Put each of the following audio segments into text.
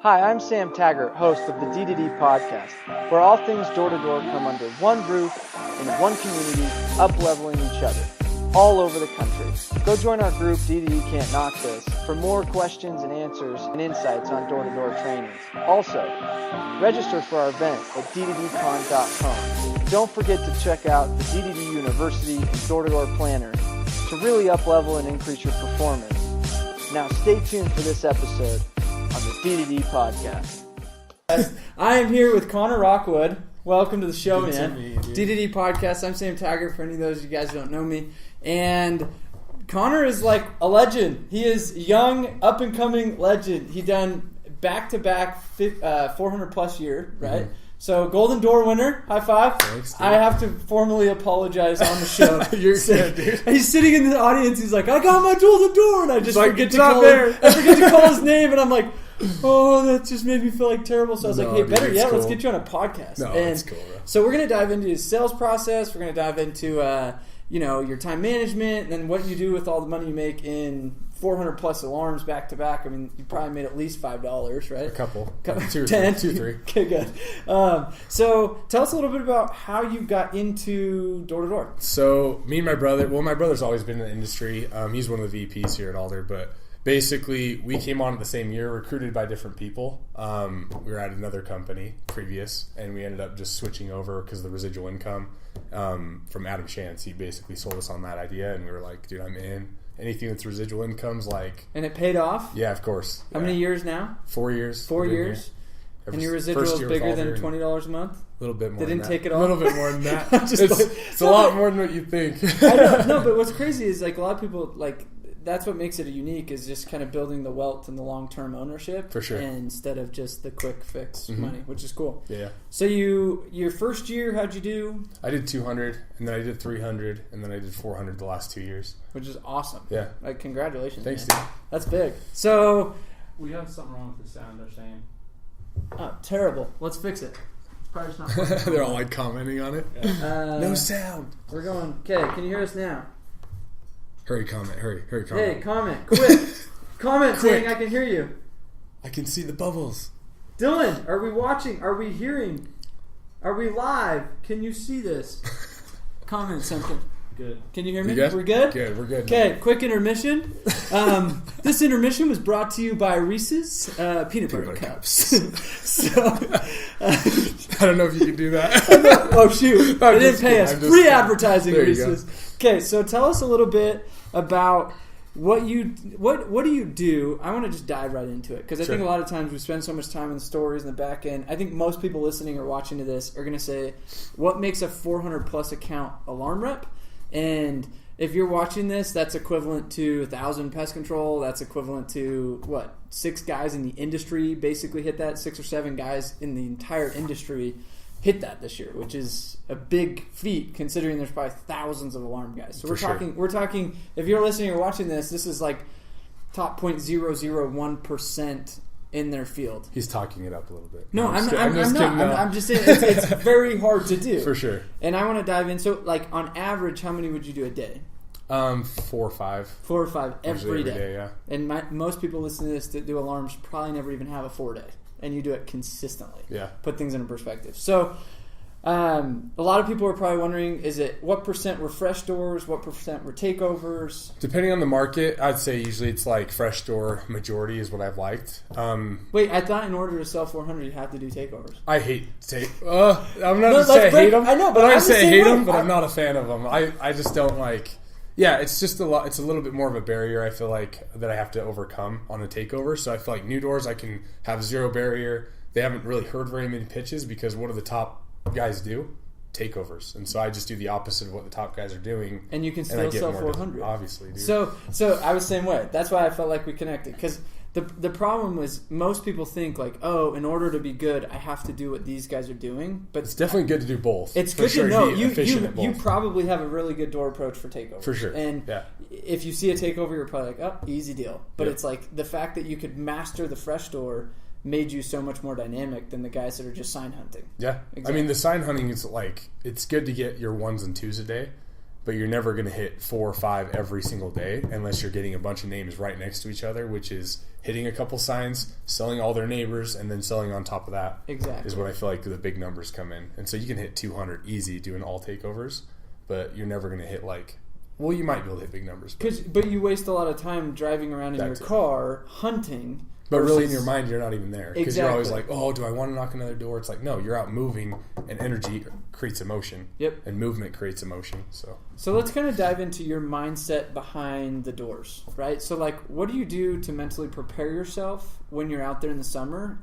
Hi, I'm Sam Taggart, host of the D2D podcast, where all things door-to-door come under one roof, in one community, up-leveling each other, all over the country. Go join our group, D2D Can't Knock This, for more questions and answers and insights on door-to-door trainings. Also, register for our event at d2dcon.com. Don't forget to check out the D2D University and Door-to-Door Planner to really up-level and increase your performance. Now stay tuned for this episode on the D2D podcast. I am here with Connor Rockwood. Welcome to the show, Good man. to meet you. D2D podcast. I'm Sam Taggart, for any of those of you guys who don't know me. And Connor is like a legend. He is young, up-and-coming legend. He done back-to-back 400-plus year, right? Mm-hmm. So, Golden Door winner. High five. Thanks, dude. I have to formally apologize on the show. You're good, dude. He's sitting in the audience. He's like, I got my Golden Door. And I just Like, forget it's to not call there. I forget to call his name. And I'm like, oh, that just made me feel like terrible. So I was like, hey, dude, better yet, let's cool. get you on a podcast. No, and it's cool, bro. so we're going to dive into his sales process. We're going to dive into, your time management and then what you do with all the money you make in 400-plus alarms back-to-back. I mean, you probably made at least $5, right? A couple. 10? 2 or 3. Okay, good. So tell us a little bit about how you got into door-to-door. So, me and my brother's always been in the industry. He's one of the VPs here at Alder, but basically, we came on at the same year, recruited by different people. We were at another company previous, and we ended up just switching over because of the residual income from Adam Shantz. He basically sold us on that idea, and we were like, dude, I'm in. Anything that's residual income's like... And it paid off? Yeah, of course. How many years now? 4 years. 4 years? And your residual is bigger than $20 a month? A little bit more. They didn't than take that. it all? A little bit more than that. Just it's a lot more than what you think. I know, no, but what's crazy is like a lot of people like that's what makes it a unique is just kind of building the wealth and the long-term ownership For sure. instead of just the quick fix money, which is cool. Yeah. So your first year, how'd you do? I did 200, and then I did 300, and then I did 400 the last 2 years. Which is awesome. Yeah. Like congratulations. Thanks, man. dude. That's big. So We have something wrong with the sound, they're saying. oh, terrible. Let's fix it. It's probably just not working. They're all like commenting on it. No sound. We're going. Okay, can you hear us now? Hurry, comment. Hurry, comment. Hey, comment. Quick. Comment Quick. saying I can hear you. I can see the bubbles. Dylan, are we watching? Are we hearing? Are we live? Can you see this? Comment something. Good. Can you hear me? You good? We're good? Good, we're good. Okay, quick intermission. This intermission was brought to you by Reese's Peanut Butter Cups. So, I don't know if you can do that. oh, shoot. I'm They didn't just pay kidding. us. I'm just Free kidding. advertising, There you go. Reese's. Okay, so tell us a little bit about what do you do? I want to just dive right into it because I think a lot of times we spend so much time in the stories in the back end. I think most people listening or watching to this are going to say, what makes a 400-plus account alarm rep? And if you're watching this, that's equivalent to 1,000 pest control. That's equivalent to, 6 guys in the industry basically hit that. 6 or 7 guys in the entire industry hit that this year, which is a big feat considering there's probably thousands of alarm guys. So we're talking, if you're listening or watching this is like top 0.001% in their field. He's talking it up a little bit. No, I'm just not. kidding. I'm just saying it's very hard to do. For sure. And I want to dive in. So, like, on average, how many would you do a day? 4 or 5. 4 or 5 every day. Yeah. And most people listening to this that do alarms probably never even have a 4-day. And you do it consistently. Yeah. Put things into perspective. So, a lot of people are probably wondering, what percent were fresh doors? What percent were takeovers? Depending on the market, I'd say usually it's like fresh door majority is what I've liked. Wait, I thought in order to sell 400, you have to do takeovers. I hate I'm not going to say I hate them. I know, but I'm I'm going to say I hate them, but way. I'm not a fan of them. I just don't like... Yeah, it's just it's a little bit more of a barrier, I feel like, that I have to overcome on a takeover. So I feel like new doors, I can have 0 barrier. They haven't really heard very many pitches because what do the top guys do? Takeovers. And so I just do the opposite of what the top guys are doing. And you can and I still get sell more 400. Obviously, dude. So I was the same way. That's why I felt like we connected. Because the problem was most people think like, oh, in order to be good, I have to do what these guys are doing. But it's definitely good to do both. It's for good sure, to know. be efficient at both. You probably have a really good door approach for takeovers. For sure. And yeah. if you see a takeover, you're probably like, oh, easy deal. But Yep. it's like the fact that you could master the fresh door made you so much more dynamic than the guys that are just sign hunting. Yeah. Exactly. I mean, the sign hunting is like, it's good to get your 1s and 2s a day. but you're never going to hit 4 or 5 every single day unless you're getting a bunch of names right next to each other, which is hitting a couple signs, selling all their neighbors, and then selling on top of that. Exactly. Is what I feel like the big numbers come in. And so you can hit 200 easy doing all takeovers, but you're never going to hit well, you might be able to hit big numbers. But you waste a lot of time driving around in your car hunting. But really, in your mind, you're not even there. Because Exactly. you're always like, oh, do I want to knock another door? It's like, no, you're out moving, and energy creates emotion. Yep. And movement creates emotion. So let's kind of dive into your mindset behind the doors, right? So, what do you do to mentally prepare yourself when you're out there in the summer,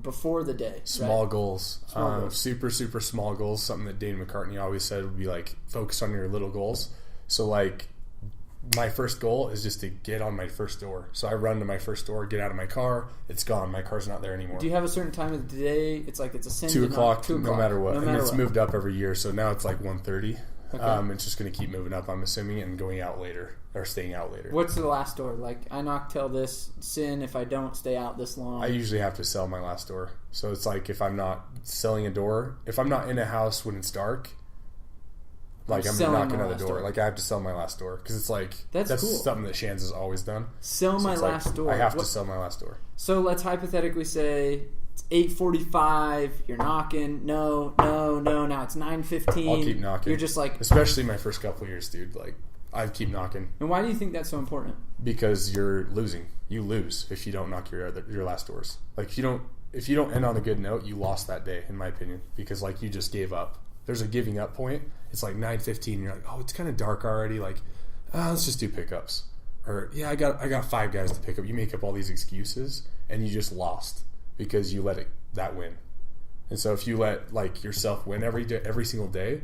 before the day? Small right? goals. Small goals. Super, super small goals. Something that Dane McCartney always said would be, focus on your little goals. So, my first goal is just to get on my first door. So I run to my first door, get out of my car. It's gone. My car's not there anymore. Do you have a certain time of the day? It's a sin. 2 o'clock, 2 o'clock, no matter what. No and matter it's what. moved up every year. So now it's 1:30. Okay. It's just going to keep moving up, I'm assuming, and going out later or staying out later. What's the last door? I knock till this sin if I don't stay out this long. I usually have to sell my last door. So it's if I'm not selling a door, if I'm not in a house when it's dark, I'm knocking on the door. I have to sell my last door because it's that's cool. something that Shands has always done. Sell my last door. I have to sell my last door. So let's hypothetically say it's 8:45. You're knocking. No. Now it's 9:15. I'll keep knocking. You're just especially my first couple of years, dude. I keep knocking. And why do you think that's so important? Because you're losing. You lose if you don't knock your last doors. If you don't end on a good note, you lost that day, in my opinion. Because you just gave up. There's a giving up point. It's 9:15. You're oh, it's kind of dark already. Let's just do pickups. Or I got 5 guys to pick up. You make up all these excuses, and you just lost because you let that win. And so if you let yourself win every single day,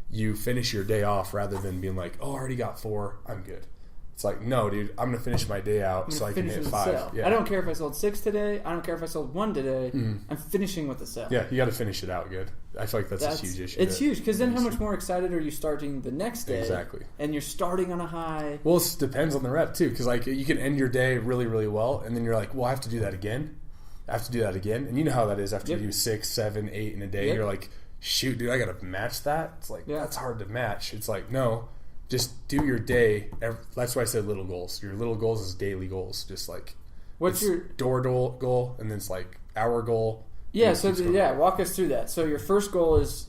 you finish your day off rather than being oh, I already got 4. I'm good. It's no, dude, I'm going to finish my day out so I can hit 5. Yeah. I don't care if I sold 6 today. I don't care if I sold 1 today. I'm finishing with the sale. Yeah, you got to finish it out good. I feel that's a huge issue. It's huge because then how much more excited are you starting the next day? Exactly. And you're starting on a high. Well, it depends on the rep too because you can end your day really, really well and then you're well, I have to do that again. And you know how that is after you do 6, 7, 8 in a day. Yep. You're shoot, dude, I got to match that. It's that's hard to match. It's no. Just do your day. That's why I said little goals. Your little goals is daily goals. Just what's your door goal, and then it's hour goal. Yeah. So walk us through that. So your first goal is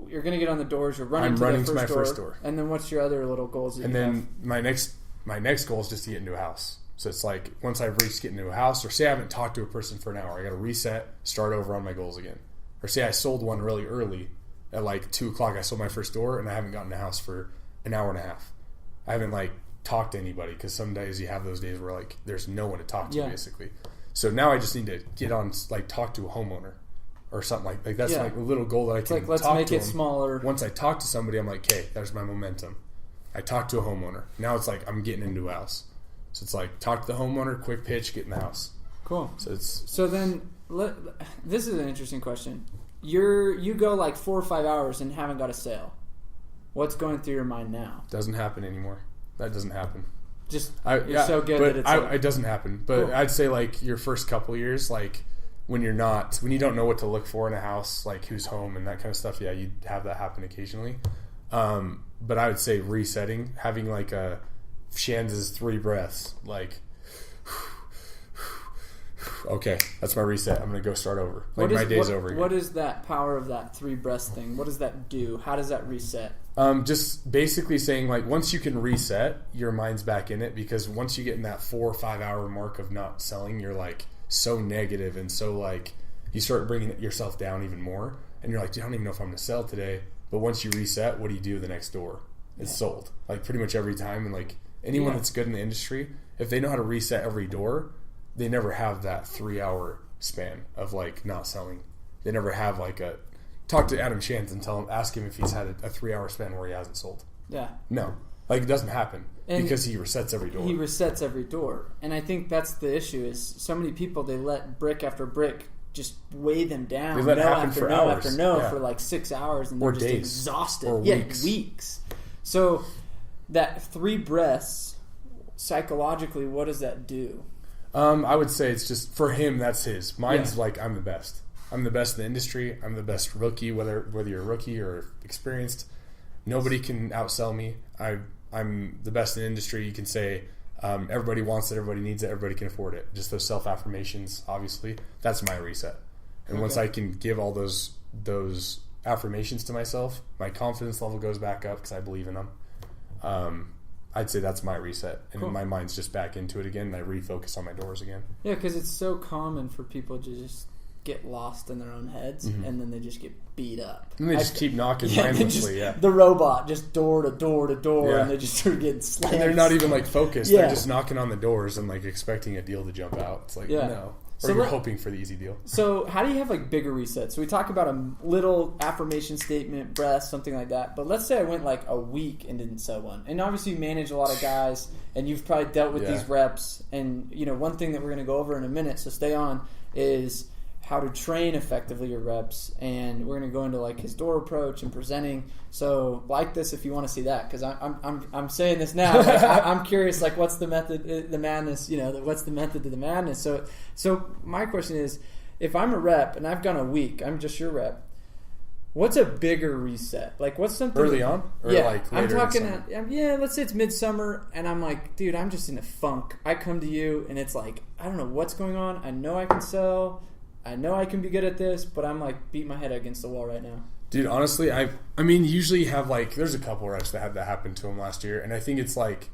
you're going to get on the doors. You're running to my first door. And then what's your other little goals? My next goal is just to get into a house. So it's once I've reached getting into a house, or say I haven't talked to a person for an hour, I got to reset, start over on my goals again. Or say I sold one really early at 2 o'clock. I sold my first door, and I haven't gotten a house for an hour and a half. I haven't talked to anybody because some days you have those days where there's no one to talk to basically. So now I just need to get on talk to a homeowner or something that's a little goal that I can let's talk make to it them. Smaller. Once I talk to somebody, I'm okay, there's my momentum. I talked to a homeowner. Now it's I'm getting into a house. So it's talk to the homeowner, quick pitch, get in the house. Cool. So then this is an interesting question. You go 4 or 5 hours and haven't got a sale. What's going through your mind now? Doesn't happen anymore. That doesn't happen. You're so good that it's it doesn't happen. But cool. I'd say your first couple years, when you don't know what to look for in a house, who's home and that kind of stuff. Yeah, you have that happen occasionally. But I would say resetting, having a Shands' 3 breaths, okay, that's my reset. I'm going to go start over. My day's over again. What is that power of that 3 breaths thing? What does that do? How does that reset? Just basically saying once you can reset, your mind's back in it because once you get in that 4 or 5 hour mark of not selling, you're so negative and so you start bringing yourself down even more and you're I don't even know if I'm going to sell today. But once you reset, what do you do the next door? It's sold pretty much every time. And anyone that's good in the industry, if they know how to reset every door, they never have that 3 hour span of not selling. They never have talk to Adam Shands and ask him if he's had a 3 hour span where he hasn't sold. Yeah. No. It doesn't happen because he resets every door. He resets every door. And I think that's the issue is so many people, they let brick after brick just weigh them down. They let it happen after for no hours. after no Yeah. for 6 hours and they're Or just days. exhausted. Or weeks. So that 3 breaths, psychologically, what does that do? I would say it's just for him. That's his. Mine's I'm the best. I'm the best in the industry. I'm the best rookie, whether you're a rookie or experienced. Nobody can outsell me. I'm the best in the industry. You can say everybody wants it, everybody needs it, everybody can afford it. Just those self-affirmations, obviously. That's my reset. And once I can give all those affirmations to myself, my confidence level goes back up because I believe in them. I'd say that's my reset. And my mind's just back into it again, and I refocus on my doors again. Yeah, because it's so common for people to just get lost in their own heads, and then they just get beat up. And they just keep knocking mindlessly, The robot, just door to door to door, and they just start getting slammed. And they're not even, like, focused. Yeah. They're just knocking on the doors and, like, expecting a deal to jump out. It's like, no. Or you're hoping for the easy deal. So how do you have, like, bigger resets? So we talk about a little affirmation statement, breath, something like that. But let's say I went, like, a week and didn't sell one. And obviously you manage a lot of guys, and you've probably dealt with these reps. And, you know, one thing that we're going to go over in a minute, so stay on, is how to train effectively your reps, and we're going to go into like his door approach and presenting. So like this if you want to see that, because I'm saying this now. Like, I'm curious, like what's the method, the madness? You know, what's the method to the madness? So my question is, if I'm a rep and I've gone a week, I'm just your rep. What's a bigger reset? Like what's something early on, or like later? I'm talking. Let's say it's midsummer, and I'm like, dude, I'm just in a funk. I come to you, and it's like, I don't know what's going on. I know I can sell. I know I can be good at this, but I'm like beating my head against the wall right now. Dude, honestly, I mean, usually have like, there's a couple reps that had that happen to them last year, and I think it's like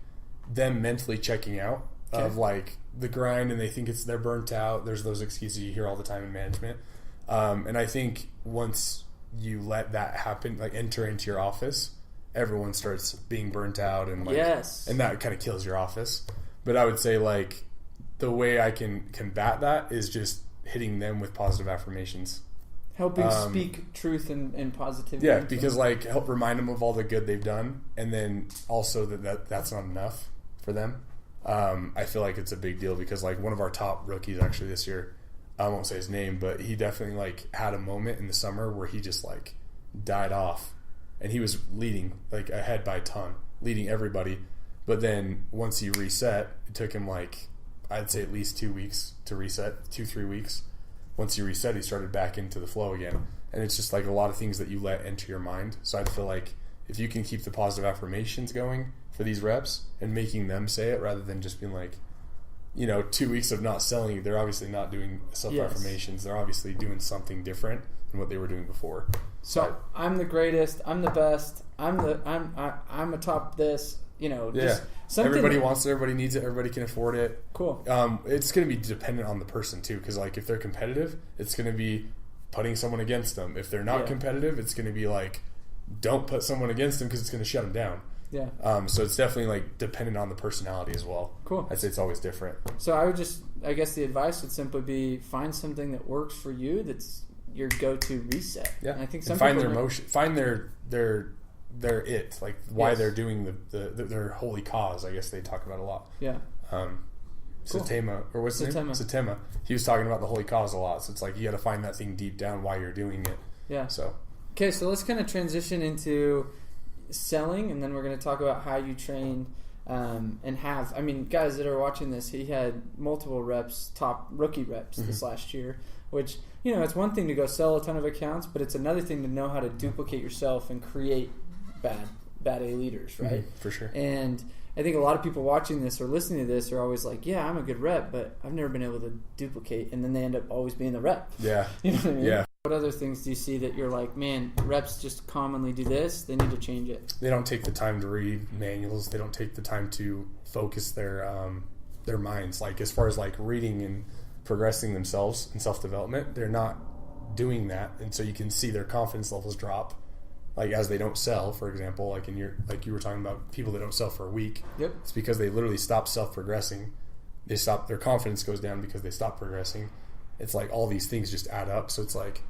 them mentally checking out of like the grind, and they think they're burnt out. There's those excuses you hear all the time in management, and I think once you let that happen, like enter into your office, everyone starts being burnt out, and like, and that kind of kills your office. But I would say like the way I can combat that is just hitting them with positive affirmations. Helping speak truth and positivity. Yeah, because like help remind them of all the good they've done, and then also that's not enough for them. I feel like it's a big deal because like one of our top rookies actually this year, I won't say his name, but he definitely like had a moment in the summer where he just like died off, and he was leading like ahead by a ton, leading everybody. But then once he reset, it took him like, I'd say at least 2 weeks to reset, 2-3 weeks. Once he reset, he started back into the flow again. And it's just like a lot of things that you let enter your mind. So I feel like if you can keep the positive affirmations going for these reps and making them say it rather than just being like, you know, 2 weeks of not selling, they're obviously not doing self-affirmations. They're obviously doing something different than what they were doing before. So I'm the greatest. I'm the best. I'm atop this. You know, just something. Everybody wants it. Everybody needs it. Everybody can afford it. Cool. It's going to be dependent on the person too, because like if they're competitive, it's going to be putting someone against them. If they're not competitive, it's going to be like, don't put someone against them because it's going to shut them down. Yeah. So it's definitely like dependent on the personality as well. Cool. I'd say it's always different. So I guess the advice would simply be find something that works for you. That's your go-to reset. Yeah. And I think find their emotion. Find their it, like why they're doing their holy cause. I guess they talk about a lot. Yeah. Satema, or what's his name? Satema. He was talking about the holy cause a lot. So it's like you got to find that thing deep down why you're doing it. Yeah. So. Okay, so let's kind of transition into selling, and then we're going to talk about how you train and have. I mean, guys that are watching this, he had multiple reps, top rookie reps this last year, which, you know, it's one thing to go sell a ton of accounts, but it's another thing to know how to duplicate yourself and create bad A leaders, right? For sure. And I think a lot of people watching this or listening to this are always like, yeah, I'm a good rep, but I've never been able to duplicate, and then they end up always being the rep. Yeah. You know what I mean? Yeah. What other things do you see that you're like, man, reps just commonly do this, they need to change it? They don't take the time to read manuals. They don't take the time to focus their minds. Like as far as like reading and progressing themselves in self-development, they're not doing that, and so you can see their confidence levels drop. Like as they don't sell, for example, like you were talking about people that don't sell for a week. Yep. It's because they literally stop self-progressing. Their confidence goes down because they stop progressing. It's like all these things just add up. So it's like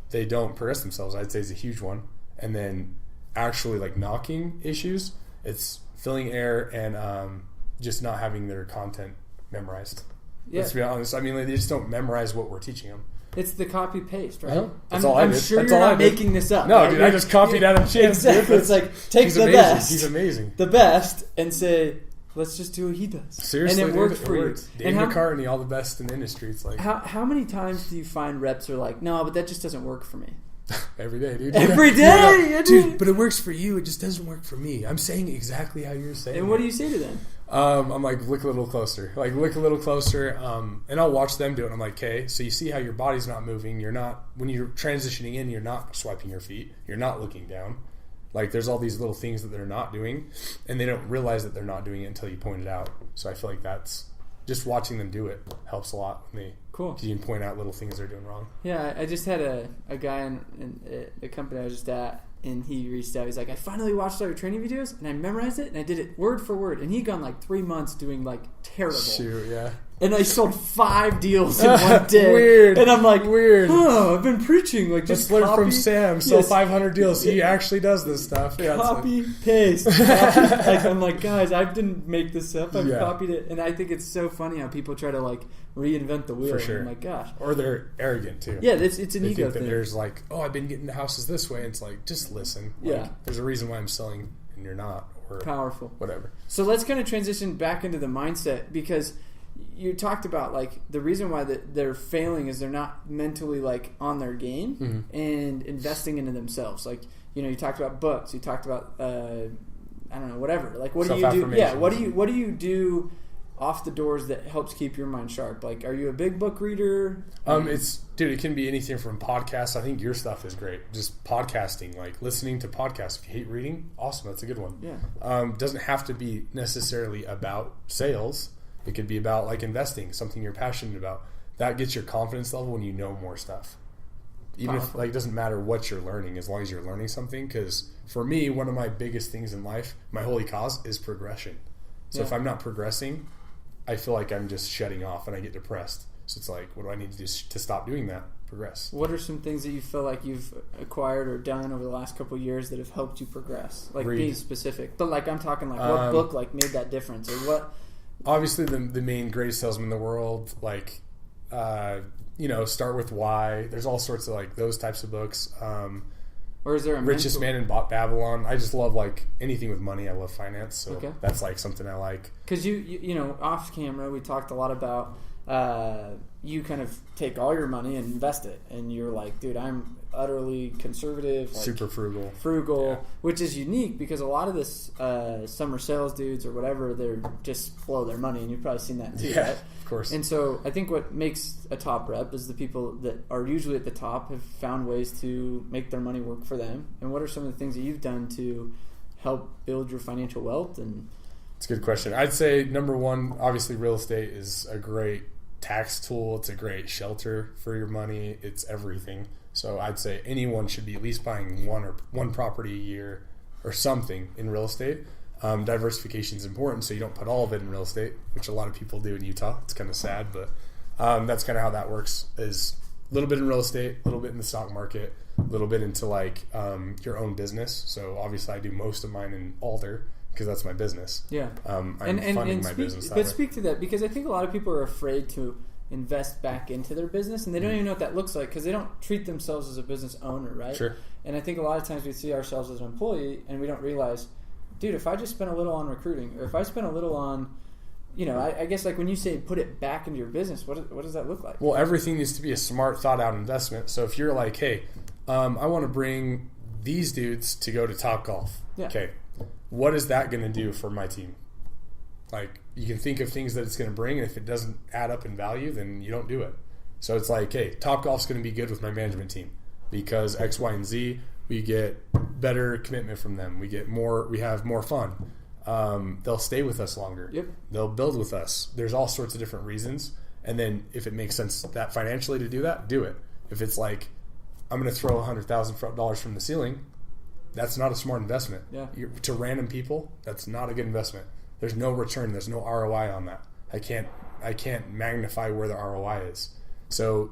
they don't progress themselves. I'd say is a huge one. And then actually like knocking issues, it's filling air and just not having their content memorized. Yeah. Let's be honest. I mean, they just don't memorize what we're teaching them. It's the copy paste, right? Uh-huh. I'm sure you're not making this up. No, right? dude, I just copied Adam Chance. Exactly. It's like take the best. He's amazing. The best, and say, let's just do what he does. Seriously, and it works for you. Dave McCartney, all the best in the industry. It's like how many times do you find reps are like, no, but that just doesn't work for me? Every day, dude. Every day, Yeah. Dude. But it works for you. It just doesn't work for me. I'm saying exactly how you're saying. And what do you say to them? I'm like, look a little closer. Like, look a little closer. And I'll watch them do it. I'm like, okay, so you see how your body's not moving. You're not, when you're transitioning in, you're not swiping your feet. You're not looking down. Like, there's all these little things that they're not doing, and they don't realize that they're not doing it until you point it out. So I feel like that's just watching them do it helps a lot with me. Cool. Because you can point out little things they're doing wrong. Yeah, I just had a guy in the company I was just at, and he reached out. He's like, I finally watched all your training videos, and I memorized it, and I did it word for word. And he'd gone like 3 months doing like terrible. Shoot, yeah. And I sold 5 deals in one day. Weird. And I'm like, weird. Oh, I've been preaching. Like, Just just learn copy, from Sam. Sell yes. 500 deals. He actually does this stuff. Yeah, Copy, paste. Like, I'm like, guys, I didn't make this up. I've Yeah. copied it. And I think it's so funny how people try to like reinvent the wheel. For sure. And I'm like, gosh. Or they're arrogant too. Yeah, it's an They ego think that thing. there's like, oh, I've been getting the houses this way. And it's like, just listen. Like, Yeah. There's a reason why I'm selling and you're not. Or Powerful. whatever. So let's kind of transition back into the mindset, because you talked about like the reason why they're failing is they're not mentally like on their game and investing into themselves. Like, you know, you talked about books, you talked about I don't know, whatever. Like, what do you do? Yeah, what do you do off the doors that helps keep your mind sharp? Like, are you a big book reader? It can be anything from podcasts. I think your stuff is great. Just podcasting, like listening to podcasts. If you hate reading, awesome, that's a good one. Yeah. Doesn't have to be necessarily about sales. It could be about like investing, something you're passionate about. That gets your confidence level when you know more stuff. Even if like it doesn't matter what you're learning, as long as you're learning something. Because for me, one of my biggest things in life, my holy cause, is progression. So if I'm not progressing, I feel like I'm just shutting off and I get depressed. So it's like, what do I need to do to stop doing that? Progress. What are some things that you feel like you've acquired or done over the last couple of years that have helped you progress? Like, Read. be specific. But like, I'm talking like, what book like made that difference, or what? Obviously, the main greatest salesman in the world, like, Start With Why. There's all sorts of like those types of books. Or is there a Richest Man in Babylon. I just love like anything with money. I love finance, so that's like something I like. Because you know, off camera, we talked a lot about you kind of take all your money and invest it, and you're like, dude, I'm utterly conservative, like, super frugal, yeah. Which is unique because a lot of this summer sales dudes or whatever, they're just blow their money, and you've probably seen that too, right? Of course. And so I think what makes a top rep is the people that are usually at the top have found ways to make their money work for them. And what are some of the things that you've done to help build your financial wealth? And it's a good question. I'd say number one, obviously, real estate is a great tax tool. It's a great shelter for your money. It's everything. So I'd say anyone should be at least buying one property a year or something in real estate. Diversification is important, so you don't put all of it in real estate, which a lot of people do in Utah. It's kind of sad, but that's kind of how that works, is a little bit in real estate, a little bit in the stock market, a little bit into like your own business. So obviously I do most of mine in Alder because that's my business. Yeah. I'm funding my business that way. Speak to that, because I think a lot of people are afraid to invest back into their business, and they don't even know what that looks like because they don't treat themselves as a business owner, right? Sure. And I think a lot of times we see ourselves as an employee and we don't realize, dude, if I just spent a little on recruiting, or if I spent a little on, I guess like when you say put it back into your business, what does that look like? Well, everything needs to be a smart, thought out investment. So if you're like, hey, I want to bring these dudes to go to Topgolf. Yeah. Okay. What is that going to do for my team? Like, you can think of things that it's going to bring, and if it doesn't add up in value, then you don't do it. So it's like, hey, Topgolf's going to be good with my management team because X, Y, and Z. We get better commitment from them. We have more fun. They'll stay with us longer. Yep. They'll build with us. There's all sorts of different reasons. And then if it makes sense that financially to do that, do it. If it's like, I'm going to throw $100,000 from the ceiling, that's not a smart investment. Yeah. To random people, that's not a good investment. There's no return. There's no ROI on that. I can't magnify where the ROI is. So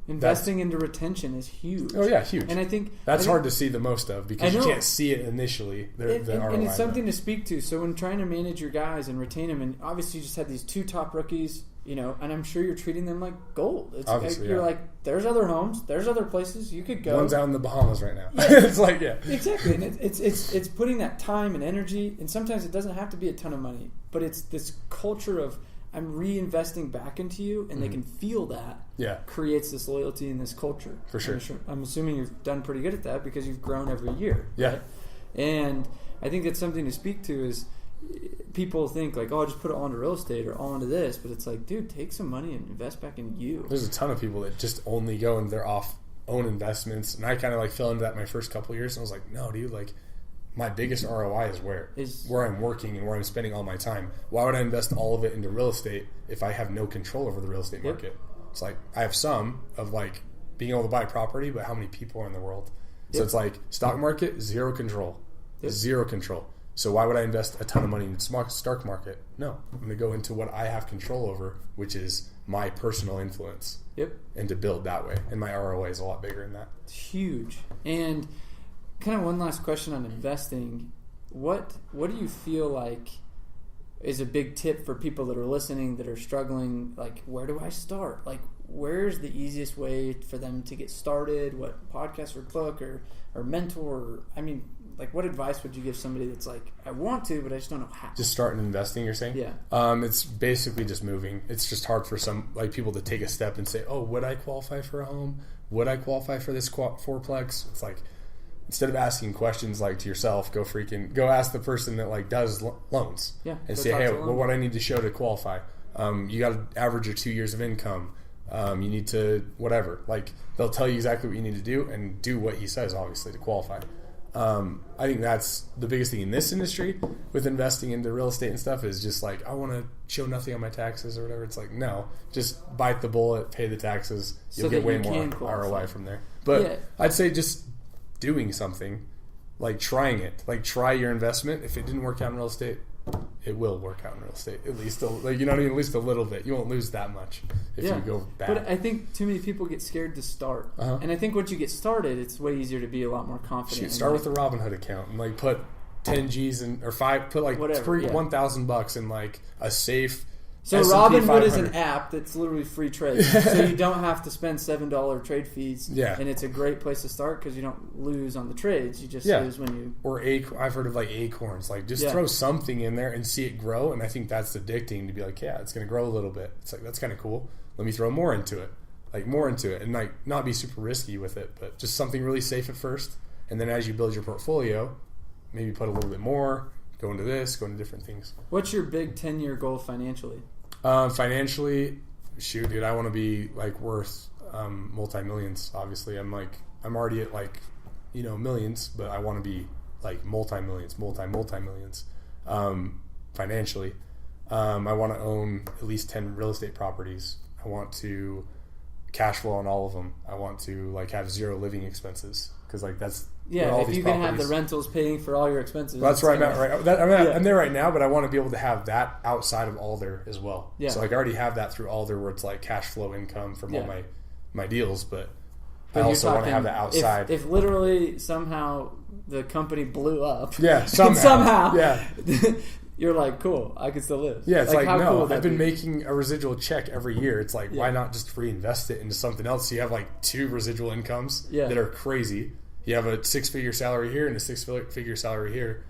investing into retention is huge. Oh yeah, huge. And I think that's hard to see the most of because you can't see it initially. The ROI. And it's something to speak to. So when trying to manage your guys and retain them, and obviously you just had these 2 top rookies, and I'm sure you're treating them like gold. It's obviously, you're like, there's other homes, there's other places you could go. One's out in the Bahamas right now. Yeah. It's like, yeah, exactly. And it's putting that time and energy, and sometimes it doesn't have to be a ton of money, but it's this culture of, I'm reinvesting back into you, and they can feel that. Yeah. Creates this loyalty in this culture. For sure. I'm assuming you've done pretty good at that because you've grown every year. Yeah. Right? And I think that's something to speak to is people think like, oh, I'll just put it all into real estate or all into this. But it's like, dude, take some money and invest back in you. There's a ton of people that just only go into their own investments. And I kind of like fell into that my first couple of years. And I was like, no, dude, like my biggest ROI is where I'm working and where I'm spending all my time. Why would I invest all of it into real estate if I have no control over the real estate market? Yep. It's like I have some of like being able to buy property, but how many people are in the world? So it's like stock market, zero control. Zero control. So why would I invest a ton of money in the stock market? No. I'm going to go into what I have control over, which is my personal influence. Yep. And to build that way. And my ROI is a lot bigger than that. It's huge. And kind of one last question on investing. What do you feel like is a big tip for people that are listening that are struggling? Like, where do I start? Like, where's the easiest way for them to get started? What podcast or book or mentor? I mean, like, what advice would you give somebody that's like, I want to, but I just don't know how? Just starting investing, you're saying? Yeah. It's basically just moving. It's just hard for some like people to take a step and say, oh, would I qualify for a home? Would I qualify for this fourplex? It's like, instead of asking questions like to yourself, go ask the person that like does loans. Yeah. And say, hey, what do I need to show to qualify? You got to average your 2 years of income. You need to whatever. Like they'll tell you exactly what you need to do and do what he says, obviously, to qualify. I think that's the biggest thing in this industry with investing into real estate and stuff is just like, I want to show nothing on my taxes or whatever. It's like, no, just bite the bullet, pay the taxes. You'll get way more ROI from there. But I'd say just doing something, like trying it, like try your investment. If it didn't work out in real estate, it will work out in real estate. At least, like, you know what I mean? At least a little bit. You won't lose that much if you go bad. But I think too many people get scared to start. And I think once you get started, it's way easier to be a lot more confident. Start with a Robinhood account and like put 10 G's or 5, put like $1,000 in like a safe. So Robinhood is an app that's literally free trade. So you don't have to spend $7 trade fees. Yeah. And it's a great place to start because you don't lose on the trades. You just lose when you... Or I've heard of like acorns. Like just throw something in there and see it grow. And I think that's addicting to be like, yeah, it's going to grow a little bit. It's like, that's kind of cool. Let me throw more into it. And like not be super risky with it, but just something really safe at first. And then as you build your portfolio, maybe put a little bit more, go into this, go into different things. What's your big 10-year goal financially? Financially, shoot, dude, I want to be like worth multi-millions. Obviously, I'm already at like, millions, but I want to be like multi-millions. Financially, I want to own at least 10 real estate properties. I want to cash flow on all of them. I want to like have zero living expenses because like that's if you can have the rentals paying for all your expenses. Well, that's where I'm at right. I'm there right now, but I want to be able to have that outside of Alder as well. Yeah. So like I already have that through Alder where it's like cash flow income from all my deals, but I also want to have that outside. If literally somehow the company blew up, somehow. You're like, cool, I can still live. Yeah, it's like no, cool I've been making a residual check every year. It's like, why not just reinvest it into something else? So you have like 2 residual incomes that are crazy. You have a 6-figure salary here and a 6-figure salary here.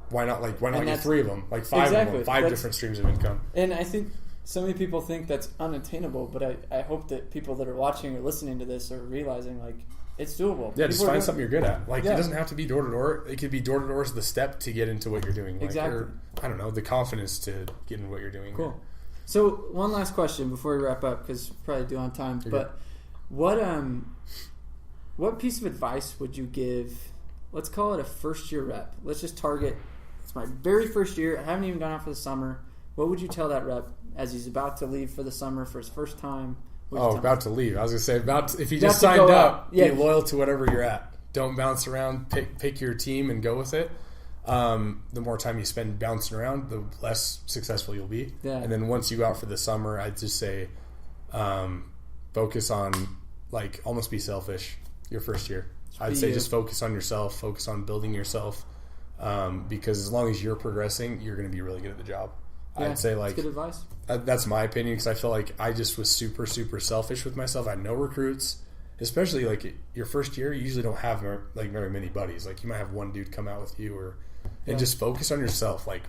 Why not get 3 of them? Like 5 of them, 5 different streams of income. And I think so many people think that's unattainable, but I hope that people that are watching or listening to this are realizing like it's doable. Yeah, just find something you're good at. Like it doesn't have to be door to door. It could be door to door as the step to get into what you're doing. Exactly. Or, I don't know, the confidence to get into what you're doing. Cool. So one last question before we wrap up, because probably due on time. But what piece of advice would you give? Let's call it a first year rep. Let's just target. It's my very first year. I haven't even gone out for the summer. What would you tell that rep as he's about to leave for the summer for his first time? About to leave. I was going to say, if you just signed up, be loyal to whatever you're at. Don't bounce around. Pick your team and go with it. The more time you spend bouncing around, the less successful you'll be. Yeah. And then once you go out for the summer, I'd just say focus on, like, almost be selfish your first year. I'd say just focus on yourself, focus on building yourself, because as long as you're progressing, you're going to be really good at the job. Yeah, I'd say that's good advice. That's my opinion because I feel like I just was super, super selfish with myself. I had no recruits, especially like your first year. You usually don't have very many buddies. Like you might have one dude come out with you, and just focus on yourself. Like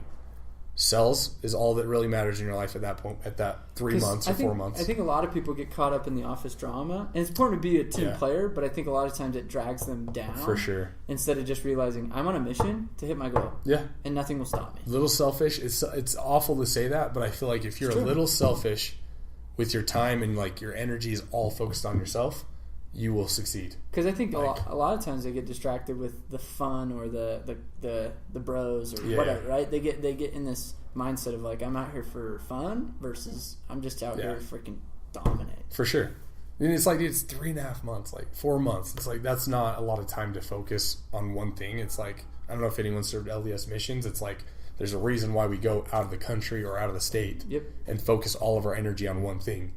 sells is all that really matters in your life at that point, at that 3 months or 4 months. I think a lot of people get caught up in the office drama, and it's important to be a team player, but I think a lot of times it drags them down. For sure. Instead of just realizing, I'm on a mission to hit my goal. Yeah. And nothing will stop me. A little selfish. It's awful to say that, but I feel like if you're a little selfish with your time and like your energy is all focused on yourself, you will succeed. Because I think a lot of times they get distracted with the fun or the bros or whatever, right? They get in this mindset of like, I'm out here for fun versus I'm just out here to freaking dominate. For sure. And it's like, it's 3.5 months, like 4 months. It's like, that's not a lot of time to focus on one thing. It's like, I don't know if anyone served LDS missions. It's like, there's a reason why we go out of the country or out of the state and focus all of our energy on one thing.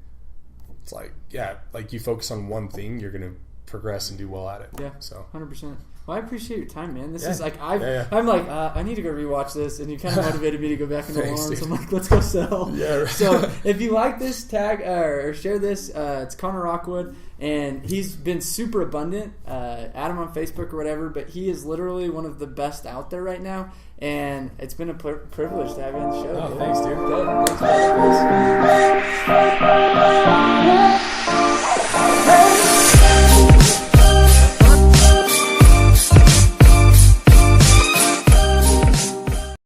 It's like, like you focus on one thing, you're going to progress and do well at it. Yeah, so 100%. Well, I appreciate your time, man. This is like, I'm like, I need to go rewatch this, and you kind of motivated me to go back into Lawrence. I'm like, let's go sell. Yeah, right. So if you like this, tag or share this. It's Connor Rockwood, and he's been super abundant. Add him on Facebook or whatever, but he is literally one of the best out there right now, and it's been a privilege to have you on the show. Oh, thanks, dude. Thanks,